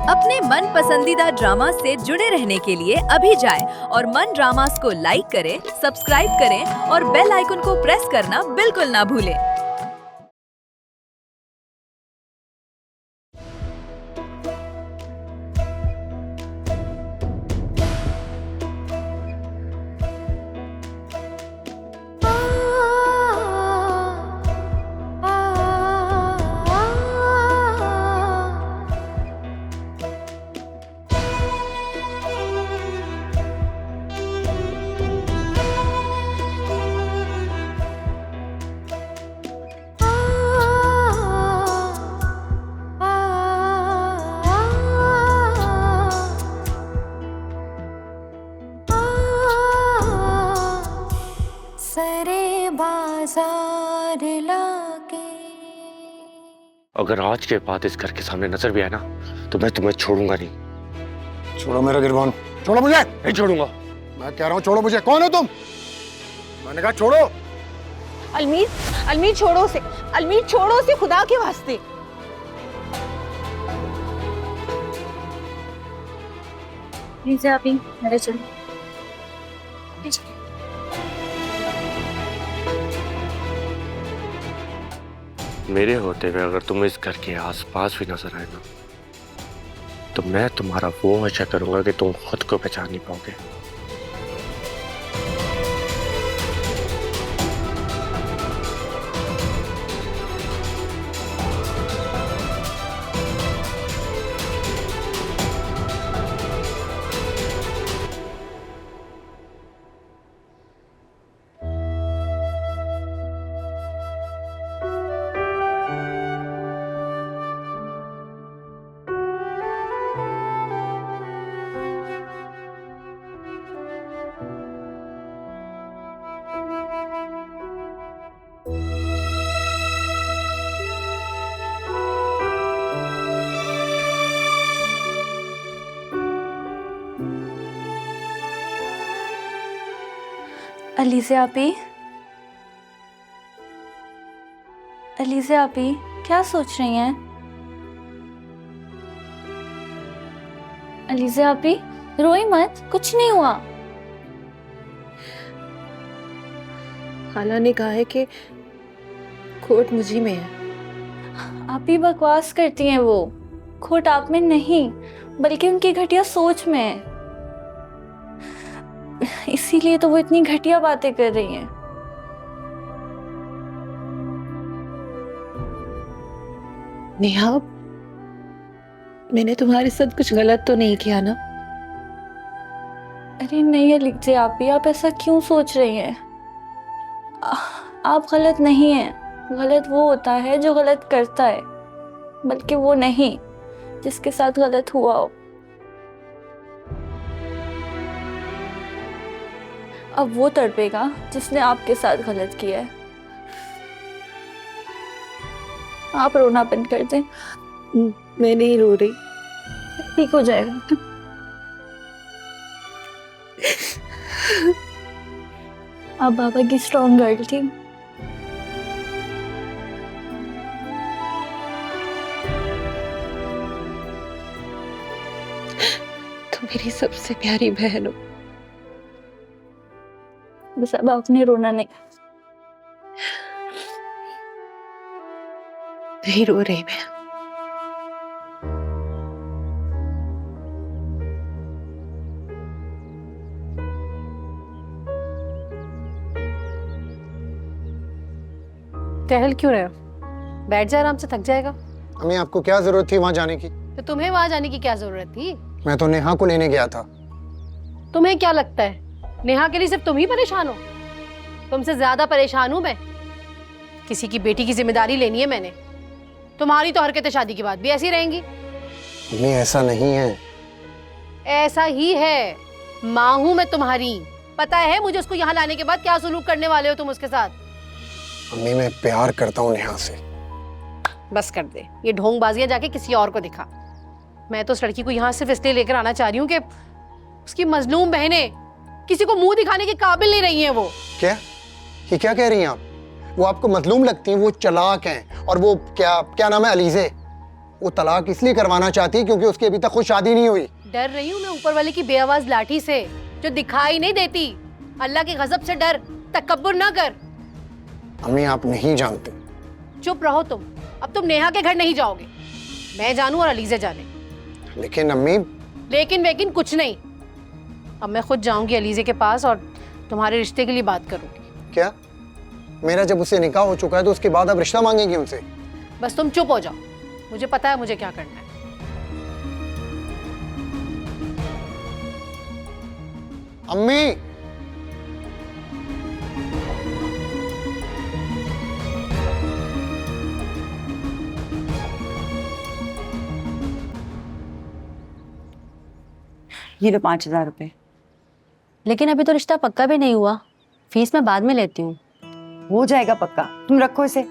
अपने मन पसंदीदा ड्रामा से जुड़े रहने के लिए अभी जाएं और मन ड्रामास को लाइक करें, सब्सक्राइब करें और बेल आइकन को प्रेस करना बिल्कुल ना भूलें। सरे बाजार लाके। अगर आज के बाद इस घर के सामने नजर भी आए ना तो मैं तुम्हें छोड़ूंगा नहीं। छोड़ो मेरा गिरबान, छोड़ो मुझे। नहीं छोड़ूंगा। मैं कह रहा हूँ छोड़ो मुझे। कौन हो तुम? मैंने कहा छोड़ो। अलमीर, अलमीर छोड़ो से, अलमीर छोड़ो से, खुदा के वास्ते। प्लीज अभी मेरे चलो। मेरे होते हुए अगर तुम इस घर के आसपास भी नजर आए ना तो मैं तुम्हारा वो अच्छा करूंगा कि तुम खुद को पहचान नहीं पाओगे। अलीज़े आपी, अलीज़े आपी क्या सोच रही हैं? अलीज़े आपी रोई मत, कुछ नहीं हुआ। खाला ने कहा है कि खोट मुझी में है। आप ही बकवास करती हैं, वो खोट आप में नहीं बल्कि उनकी घटिया सोच में है। इसीलिए तो वो इतनी घटिया बातें कर रही हैं। नेहा, मैंने तुम्हारे साथ कुछ गलत तो नहीं किया ना? अरे नहीं अलीज़े आपी, आप ऐसा क्यों सोच रही हैं? आप गलत नहीं हैं। गलत वो होता है जो गलत करता है, बल्कि वो नहीं जिसके साथ गलत हुआ हो। अब वो तड़पेगा जिसने आपके साथ गलत किया है। आप रोना बंद कर दें। मैं नहीं रो रही। ठीक हो जाएगा। आप बाबा की स्ट्रॉन्ग गर्ल थी। तुम मेरी सबसे प्यारी बहन हो। बस अब आपने रोना नहीं। नहीं रो रही मैं। टहल क्यों रहे हो? बैठ जा, आराम से, थक जाएगा। अम्मी आपको क्या जरूरत थी वहां जाने की? तो तुम्हें वहां जाने की क्या जरूरत थी? मैं तो नेहा को लेने गया था। तुम्हें क्या लगता है नेहा के लिए सिर्फ तुम ही परेशान हो? तुमसे ज्यादा परेशान हूं मैं। किसी की बेटी की जिम्मेदारी लेनी है मैंने। तुम्हारी तो हरकतें शादी के बाद भी ऐसी रहेंगी। अम्मी ऐसा नहीं है। ऐसा ही है। माँ हूं मैं तुम्हारी। पता है मुझे उसको यहाँ लाने के बाद क्या सुलूक करने वाले हो तुम उसके साथ। अम्मी मैं प्यार करता हूँ नेहा से। बस कर दे ये ढोंगबाजियां, जाके किसी और को दिखा। मैं तो उस लड़की को यहाँ सिर्फ इसलिए लेकर आना चाह रही हूँ कि उसकी मजलूम बहनें किसी को मुंह दिखाने के काबिल नहीं रही हैं। वो क्या? ये क्या कह रही हैं आप? वो आपको मजलूम लगती हैं? वो चालाक हैं और वो क्या क्या नाम है, अलीज़े। वो तलाक इसलिए करवाना चाहती है क्योंकि उसकी अभी तक खुद शादी नहीं हुई। डर रही हूँ मैं ऊपर वाले की बेआवाज लाठी से जो दिखाई नहीं देती। अल्लाह के गजब से डर, तकब्बुर ना कर। अम्मी आप नहीं जानते। चुप रहो तुम। अब तुम नेहा के घर नहीं जाओगे, मैं जानूं और अलीज़ा जाने। लेकिन अम्मी। लेकिन वेकिन कुछ नहीं। अब मैं खुद जाऊंगी अलीज़े के पास और तुम्हारे रिश्ते के लिए बात करूंगी। क्या? मेरा जब उससे निकाह हो चुका है तो उसके बाद अब रिश्ता मांगेंगी उनसे? बस तुम चुप हो जाओ, मुझे पता है मुझे क्या करना है। अम्मी। ये लो 5,000 रुपए। लेकिन अभी तो रिश्ता पक्का भी नहीं हुआ, फीस मैं बाद में लेती हूँ। हो जाएगा पक्का, तुम रखो इसे।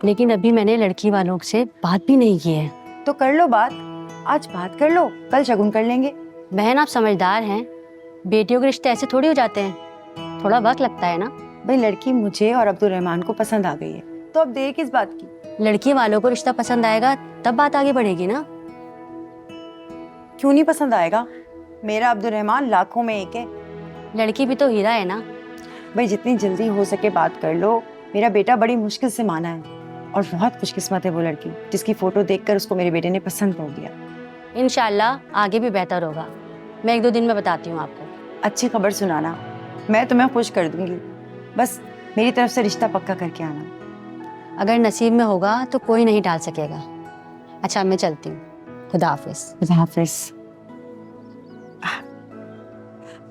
लेकिन अभी मैंने लड़की वालों से बात भी नहीं की है। तो कर लो बात, आज बात कर लो, कल शगुन कर लेंगे। बहन आप समझदार हैं, बेटियों के रिश्ते ऐसे थोड़ी हो जाते हैं, थोड़ा वक्त लगता है ना। भाई लड़की मुझे और अब्दुल रहमान को पसंद आ गई है, तो अब देर किस बात की। लड़की वालों को रिश्ता पसंद आएगा तब बात आगे बढ़ेगी ना। क्यों नहीं पसंद आएगा, मेरा अब्दुल रहमान लाखों में एक है। लड़की भी तो हीरा है ना। भाई जितनी जल्दी हो सके बात कर लो, मेरा बेटा बड़ी मुश्किल से माना है और बहुत खुशकिस्मत है वो लड़की जिसकी फोटो देखकर उसको मेरे बेटे ने पसंद कर दिया। इंशाल्लाह आगे भी बेहतर होगा, मैं 1-2 दिन में बताती हूँ आपको। अच्छी खबर सुनाना, मैं तुम्हें खुश कर दूंगी, बस मेरी तरफ से रिश्ता पक्का करके आना। अगर नसीब में होगा तो कोई नहीं टाल सकेगा। अच्छा मैं चलती हूँ, खुदा हाफिज। खुदा हाफिज।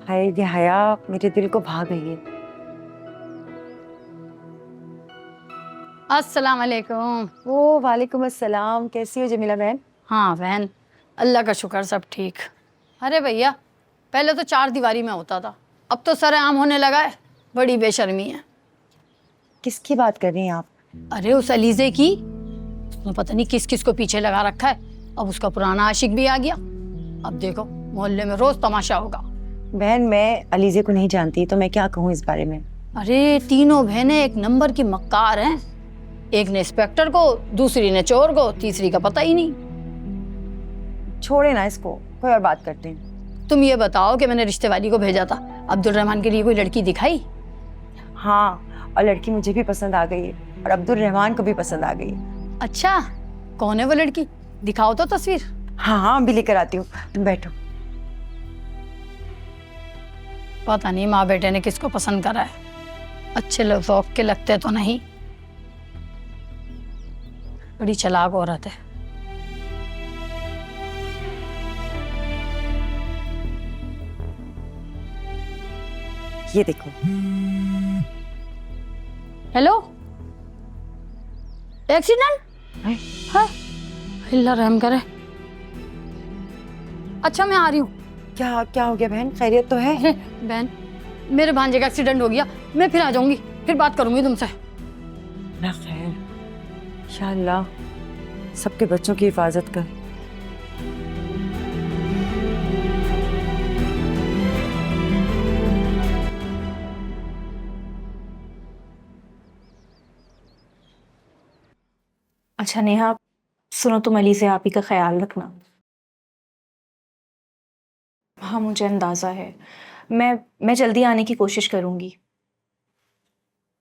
हाय ये हया मेरे दिल को भा गई है। अस्सलाम वालेकुम। ओ वालेकुम अस्सलाम, कैसी हो जमीला बहन? हाँ बहन, अल्लाह का शुक्र सब ठीक। अरे भैया पहले तो 4 दीवारी में होता था, अब तो सरेआम होने लगा है, बड़ी बेशर्मी है। किसकी बात कर रही हैं आप? अरे उस अलीज़े की, उसने पता नहीं किस किस को पीछे लगा रखा है। अब उसका पुराना आशिक भी आ गया। अब देखो मोहल्ले में रोज तमाशा होगा। बहन मैं अलीज़े को नहीं जानती तो मैं क्या कहूँ इस बारे में। अरे तीनों बहनें एक नंबर की मक्कार हैं, एक ने इंस्पेक्टर को, दूसरी ने चोर को, तीसरी का पता ही नहीं। छोड़े ना इसको, कोई और बात करते हैं। तुम ये बताओ कि मैंने रिश्ते वाली को भेजा था, अब्दुल रहमान के लिए कोई लड़की दिखाई? हाँ, और लड़की मुझे भी पसंद आ गई है और अब्दुल रहमान को भी पसंद आ गई है। अच्छा कौन है वो लड़की, दिखाओ तो तस्वीर। हाँ अभी लेकर आती हूँ, तुम बैठो। पता नहीं माँ बेटे ने किसको पसंद करा है, अच्छे लौक के लगते तो नहीं। बड़ी चालाक औरत है। ये देखो। Hello, accident? हाँ, अल्लाह रहम करे। अच्छा मैं आ रही हूँ। क्या क्या हो गया बहन, खैरियत तो है? बहन मेरे भांजे का एक्सीडेंट हो गया, मैं फिर आ जाऊंगी, फिर बात करूंगी तुमसे। ना खैर, इंशाअल्लाह सबके बच्चों की हिफाजत कर। अच्छा नेहा सुनो, तुम अली से आप ही का ख्याल रखना। हाँ मुझे अंदाज़ा है, मैं जल्दी आने की कोशिश करूँगी।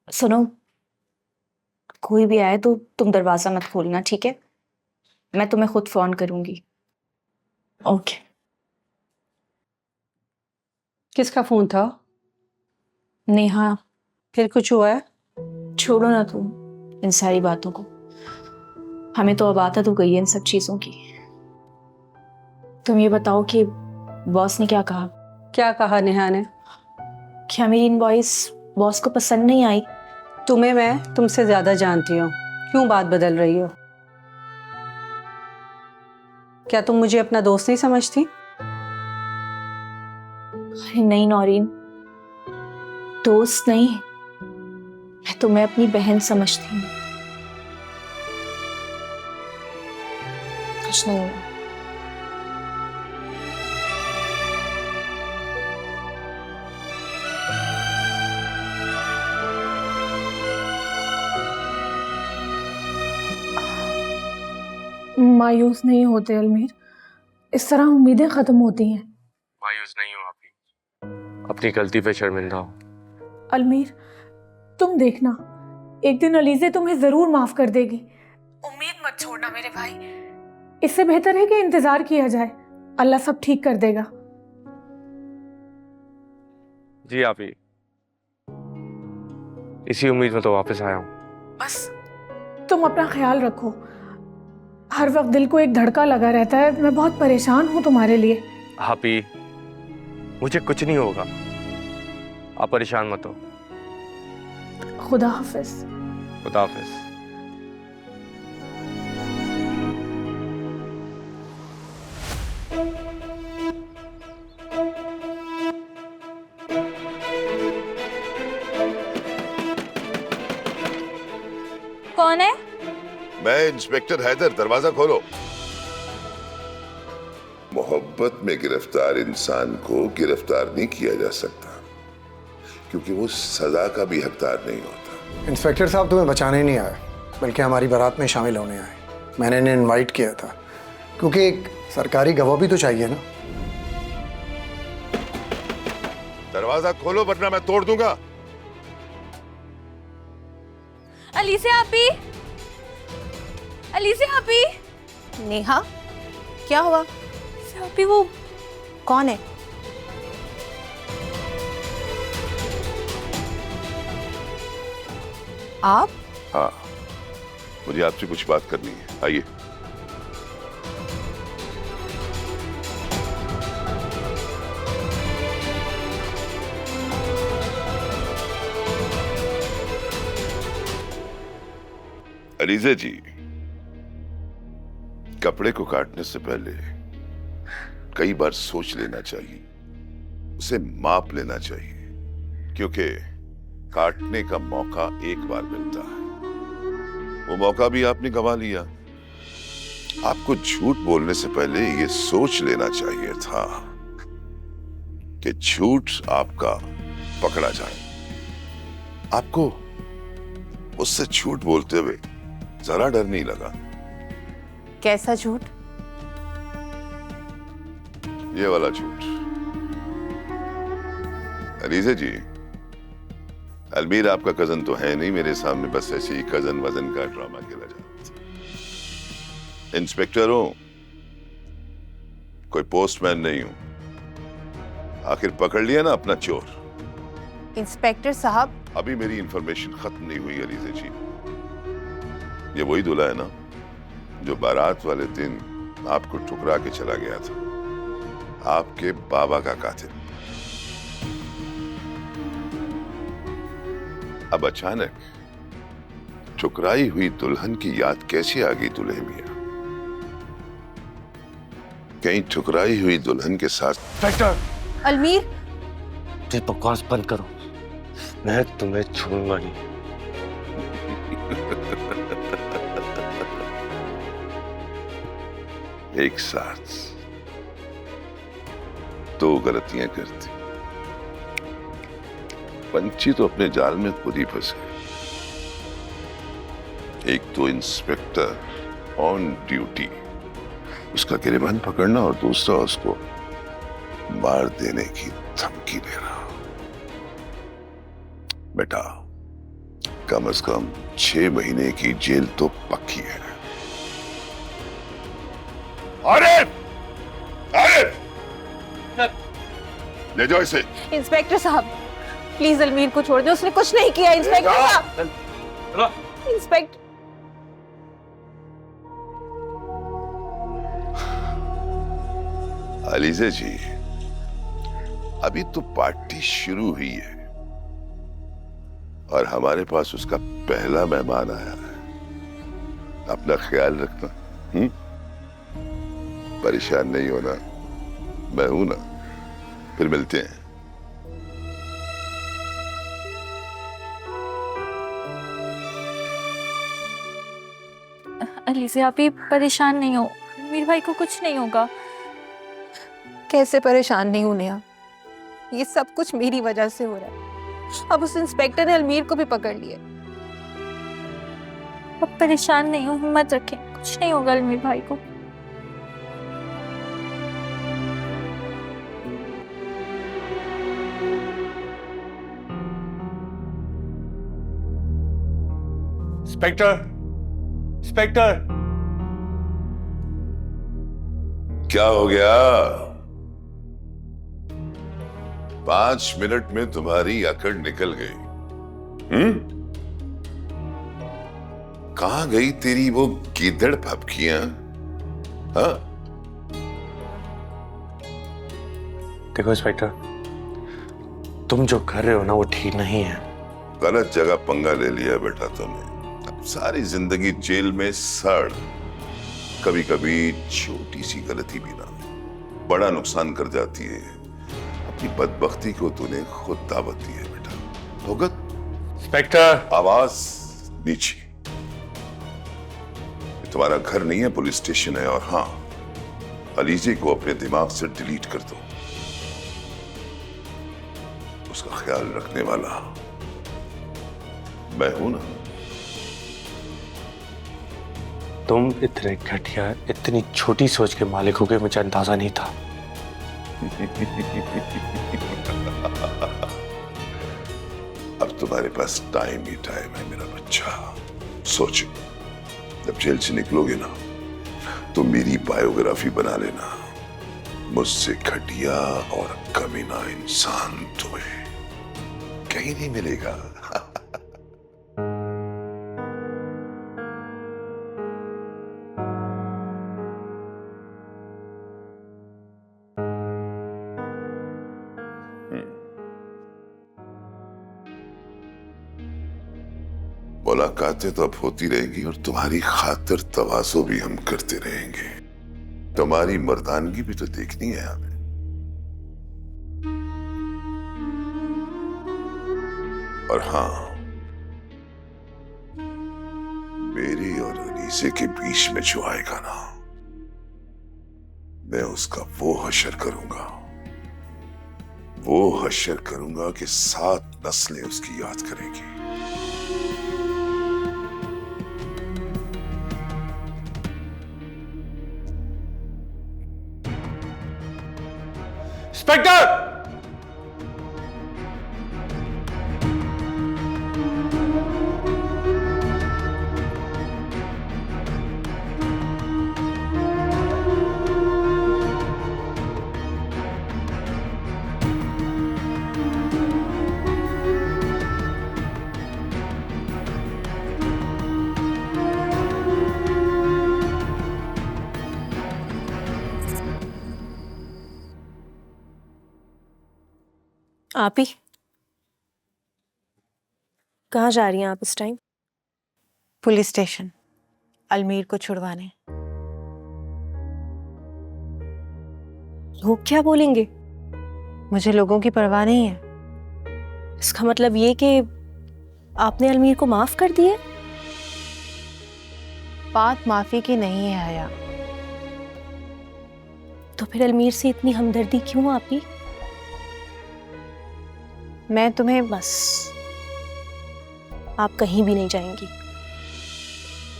सुनो, कोई भी आए तो तुम दरवाज़ा मत खोलना, ठीक है? मैं तुम्हें खुद फ़ोन करूँगी। ओके। किसका फोन था? नेहा। फिर कुछ हुआ है? छोड़ो ना तुम इन सारी बातों को, हमें तो अब आदत हो गई है इन सब चीज़ों की। तुम ये बताओ कि बॉस ने क्या कहा? क्या कहा नेहा ने? क्या मेरी इनवॉइस बॉस को पसंद नहीं आई? तुम्हें मैं तुमसे ज्यादा जानती हूँ, क्यों बात बदल रही हो? क्या तुम मुझे अपना दोस्त नहीं समझती? अरे नहीं नौरीन, दोस्त नहीं, मैं तुम्हें अपनी बहन समझती हूँ। कुछ नहीं हुआ। मायूस नहीं होते अलमीर, इस तरह उम्मीदें खत्म होती हैं। मायूस नहीं हो आप, अपनी गलती पे शर्मिंदा हो। अलमीर, तुम देखना, एक दिन अलीज़े तुम्हें जरूर माफ कर देगी। उम्मीद मत छोड़ना मेरे भाई। इससे बेहतर है कि इंतजार किया जाए, अल्लाह सब ठीक कर देगा। जी आप ही, इसी उम्मीद में तो वापस आया हूँ। बस तुम अपना ख्याल रखो, हर वक्त दिल को एक धड़का लगा रहता है। मैं बहुत परेशान हूँ तुम्हारे लिए। आप ही, मुझे कुछ नहीं होगा, आप परेशान मत हो। खुदा हाफिज। खुदा हाफिज। कौन है? मैं इंस्पेक्टर हैदर, दरवाजा खोलो। मोहब्बत में गिरफ्तार इंसान को गिरफ्तार नहीं किया जा सकता, क्योंकि वो सजा का भी हकदार नहीं होता। इंस्पेक्टर साहब तुम्हें बचाने नहीं आए, बल्कि हमारी बारात में शामिल होने आए। मैंने इन्हें इनवाइट किया था, क्योंकि एक सरकारी गवाह भी तो चाहिए ना। दरवाजा खोलो वरना मैं तोड़ दूंगा। अलीज़े आपी, अलीज़े आपी। नेहा, क्या हुआ? आपी, वो कौन है? आप? हाँ, मुझे आपसे कुछ बात करनी है, आइए। अलीज़े जी, कपड़े को काटने से पहले कई बार सोच लेना चाहिए, उसे माप लेना चाहिए, क्योंकि काटने का मौका एक बार मिलता है। वो मौका भी आपने गंवा लिया। आपको झूठ बोलने से पहले ये सोच लेना चाहिए था कि झूठ आपका पकड़ा जाए। आपको उससे झूठ बोलते हुए जरा डर नहीं लगा? कैसा झूठ? ये वाला झूठ। अलीज़े जी, अलमीर आपका कजन तो है नहीं, मेरे सामने बस ऐसे ही कजन वजन का ड्रामा खेला जाता है। इंस्पेक्टर हूं, कोई पोस्टमैन नहीं हूं। आखिर पकड़ लिया ना अपना चोर। इंस्पेक्टर साहब, अभी मेरी इंफॉर्मेशन खत्म नहीं हुई अलीज़े जी। ये वही दूल्हा है ना जो बारात वाले दिन आपको ठुकरा के चला गया था, आपके बाबा का कातिल। अब अचानक ठुकराई हुई दुल्हन की याद कैसे आ गई दुल्हे मियां? कहीं ठुकराई हुई दुल्हन के साथ? इंस्पेक्टर! अलमीर! ये बकवास बंद करो, मैं तुम्हें छोड़ूंगा नहीं। एक साथ दो गलतियां करती, पंछी तो अपने जाल में खुद ही फंस गए। एक तो इंस्पेक्टर ऑन ड्यूटी, उसका गिरबान पकड़ना, और दूसरा उसको मार देने की धमकी देना। बेटा, कम से कम 6 महीने की जेल तो पक्की है। आरिफ! आरिफ! ले जाओ इसे। इंस्पेक्टर साहब, प्लीज अलमीर को छोड़ दो, उसने कुछ नहीं किया। इंस्पेक्टर साहब, इंस्पेक्टर। अलीज़े जी, अभी तो पार्टी शुरू हुई है और हमारे पास उसका पहला मेहमान आया है। अपना ख्याल रखना। परेशान नहीं होना, मैं हूं ना। फिर मिलते हैं। अलीज़े आप ही परेशान नहीं हो, मेरे भाई को कुछ नहीं होगा। कैसे परेशान नहीं हूं नेहा? ये सब कुछ मेरी वजह से हो रहा है। अब उस इंस्पेक्टर ने अलमीर को भी पकड़ लिया। अब परेशान नहीं हो, हिम्मत रखें, कुछ नहीं होगा अलमीर भाई को। Inspector, inspector. क्या हो गया? 5 मिनट में तुम्हारी अकड़ निकल गई। कहां गई तेरी वो गीदड़ फपकियां? हाँ? देखो इंस्पेक्टर, तुम जो कर रहे हो ना वो ठीक नहीं है। गलत जगह पंगा ले लिया बेटा तुमने। अब सारी जिंदगी जेल में सड़। कभी कभी छोटी सी गलती भी ना बड़ा नुकसान कर जाती है। अपनी बदबख्ती को तूने खुद दावत दी है बेटा। भुगत। इंस्पेक्टर, आवाज नीचे। ये तुम्हारा घर नहीं है, पुलिस स्टेशन है। और हाँ, अलीजे को अपने दिमाग से डिलीट कर दो। उसका ख्याल रखने वाला मैं हूं ना। तुम इतने घटिया, इतनी छोटी सोच के मालिक हो गए, मुझे अंदाजा नहीं था। अब तुम्हारे पास टाइम ही टाइम है मेरा बच्चा। सोचो, जब जेल से निकलोगे ना तो मेरी बायोग्राफी बना लेना। मुझसे घटिया और कमीना इंसान तुम्हें कहीं नहीं मिलेगा। मुलाकातें तो अब होती रहेंगी और तुम्हारी खातिर तवाज़ो भी हम करते रहेंगे। तुम्हारी मर्दानगी भी तो देखनी है हमें। और हाँ, मेरी और अनीसे के बीच में जो आएगा ना, मैं उसका वो हशर करूंगा, वो हशर करूंगा कि 7 नस्लें उसकी याद करेंगी। इंस्पेक्टर! आप ही कहाँ जा रही हैं आप इस टाइम? पुलिस स्टेशन, अलमीर को छुड़वाने। लोग क्या बोलेंगे? मुझे लोगों की परवाह नहीं है। इसका मतलब ये कि आपने अलमीर को माफ कर दिया? बात माफी की नहीं है हया। तो फिर अलमीर से इतनी हमदर्दी क्यों आप ही? मैं तुम्हें बस, आप कहीं भी नहीं जाएंगी।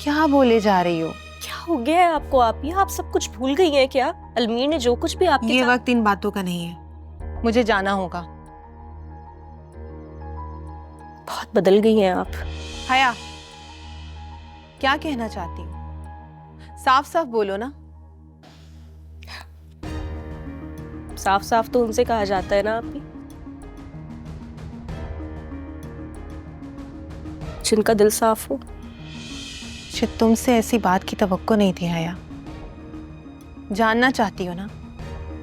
क्या बोले जा रही हो? क्या हो गया है आपको? आप ही, आप सब कुछ भूल गई हैं क्या? अलमीर ने जो कुछ भी आपके ये साथ... वक्त इन बातों का नहीं है। मुझे जाना होगा। बहुत बदल गई हैं आप। हया, क्या कहना चाहती हो? साफ साफ बोलो ना। साफ साफ तो उनसे कहा जाता है ना आप ही, जिनका दिल साफ हो। मुझे तुमसे ऐसी बात की तवक्को नहीं थी हया। जानना चाहती हो ना,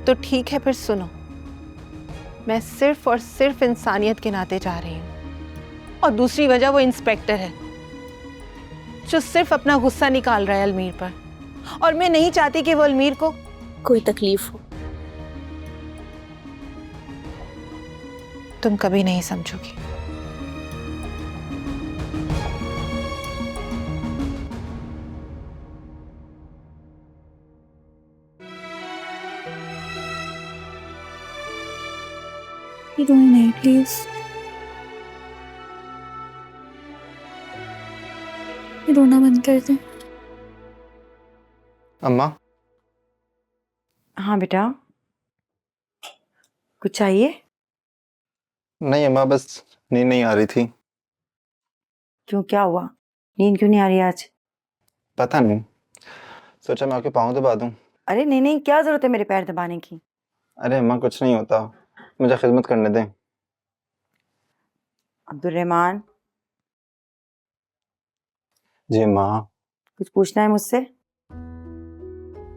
तो ठीक है, फिर सुनो। मैं सिर्फ और सिर्फ इंसानियत के नाते चाह रही हूँ, और दूसरी वजह वो इंस्पेक्टर है जो सिर्फ अपना गुस्सा निकाल रहा है अलमीर पर, और मैं नहीं चाहती कि वो अलमीर को कोई तकलीफ हो। तुम कभी नहीं समझोगी। नहीं, प्लीज रोना बंद कर दे। अम्मा। हाँ बेटा, कुछ चाहिए? नहीं अम्मा, बस नींद नहीं आ रही थी। क्यों, क्या हुआ? नींद क्यों नहीं आ रही आज? पता नहीं, सोचा मैं आपके पाँव दबा दूं। अरे नहीं नहीं, क्या जरूरत है मेरे पैर दबाने की? अरे अम्मा कुछ नहीं होता, मुझे खिदमत करने दें। अब्दुल-रहमान, जी माँ। कुछ पूछना है मुझसे?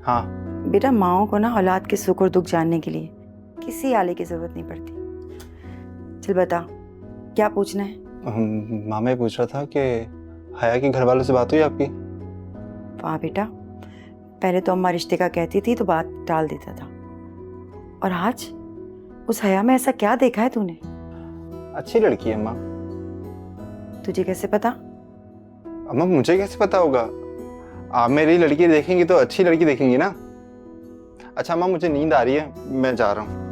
हाँ। बेटा, माओ को ना औलाद के सुख और दुख जानने के लिए किसी आले की जरूरत नहीं पड़ती। चल बता, क्या पूछना है? माँ, मैं पूछ रहा था कि हया के घर वालों से बात हुई आपकी? वाह बेटा, पहले तो अम्मा रिश्ते का कहती थी तो बात टाल देता था, और आज उस हया में ऐसा क्या देखा है तूने? अच्छी लड़की है अम्मा। तुझे कैसे पता? अम्मा मुझे कैसे पता होगा? आप मेरी लड़की देखेंगी तो अच्छी लड़की देखेंगी ना। अच्छा अम्मा, मुझे नींद आ रही है, मैं जा रहा हूँ।